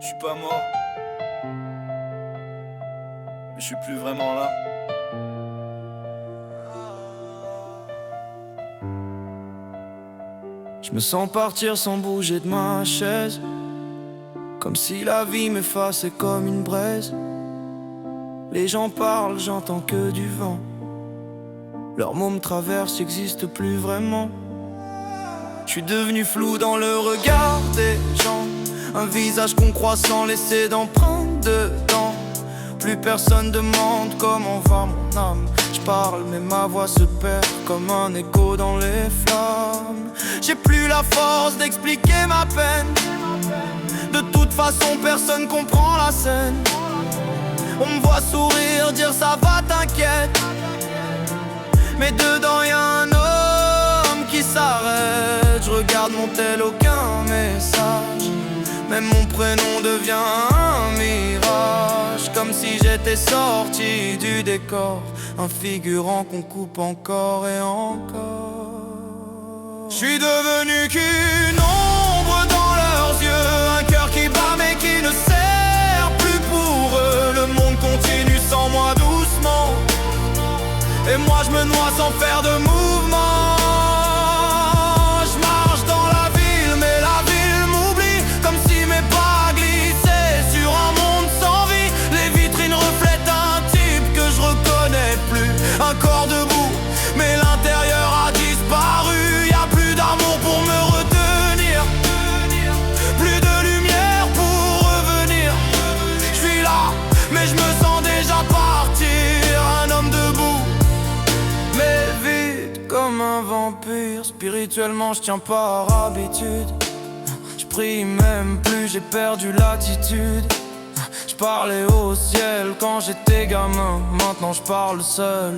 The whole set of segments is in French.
Je suis pas mort, mais je suis plus vraiment là. Je me sens partir sans bouger de ma chaise, comme si la vie m'effaçait comme une braise. Les gens parlent, j'entends que du vent. Leurs mots me traversent, n'existent plus vraiment. Je suis devenu flou dans le regard des gens, un visage qu'on croit sans laisser d'empreinte dedans. Plus personne demande comment va mon âme. Je parle mais ma voix se perd comme un écho dans les flammes. J'ai plus la force d'expliquer ma peine. De toute façon personne comprend la scène. On me voit sourire, dire ça va t'inquiète, mais dedans y'a un homme qui s'arrête. Je regarde mon tel, aucun message. Même mon prénom devient un mirage, comme si j'étais sorti du décor, un figurant qu'on coupe encore et encore. Je suis devenu qu'une ombre dans leurs yeux, un cœur qui bat mais qui ne sert plus pour eux. Le monde continue sans moi doucement, et moi je me noie sans faire de mouvement. Je marche dans la ville, mais la ville m'oublie, comme si mes pas glissaient sur un monde sans vie. Les vitrines reflètent un type que je reconnais plus, un corps debout, mais l'intérieur a disparu. Y'a plus d'amour pour me retenir, plus de lumière pour revenir. Je suis là, mais je me sens déjà partir, un homme debout, mais vite comme un vampire. Spirituellement je tiens pas par habitude, je prie même plus, j'ai perdu l'attitude. Je parlais au ciel quand j'étais gamin, maintenant je parle seul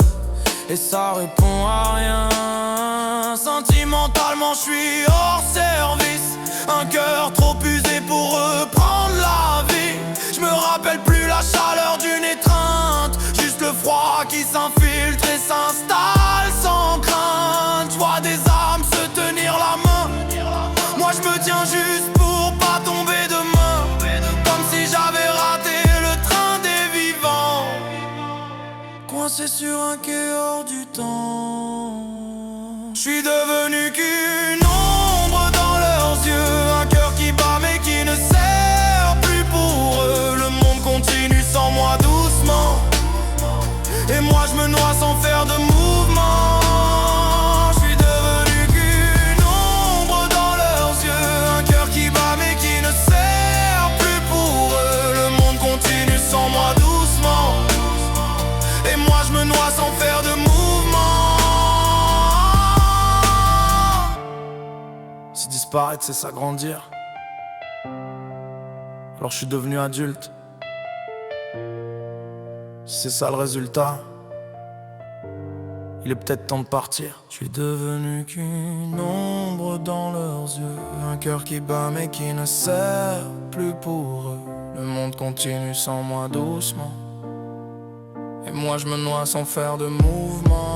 et ça répond à rien. Sentimentalement je suis hors service, un cœur trop usé pour reprendre la vie. Je me rappelle plus la chaleur d'une étreinte, juste le froid qui s'infiltre et s'installe sans crainte. Je vois des âmes se tenir la main, moi je me tiens juste pour pas tomber demain, comme si j'avais raté le train des vivants, coincé sur un quai hors du temps. Je suis devenu qu'une ombre dans leurs yeux, un cœur qui bat mais qui ne sert plus pour eux. Le monde continue sans moi doucement, et moi je me noie sans faire de mouvement. Je suis devenu qu'une ombre dans leurs yeux, un cœur qui bat mais qui ne sert plus pour eux. Le monde continue sans moi doucement, et moi je me noie sans faire de mouvement. Si disparaître c'est s'agrandir, alors je suis devenu adulte. Si c'est ça le résultat, il est peut-être temps de partir. Je suis devenu qu'une ombre dans leurs yeux, un cœur qui bat mais qui ne sert plus pour eux. Le monde continue sans moi doucement, et moi je me noie sans faire de mouvement.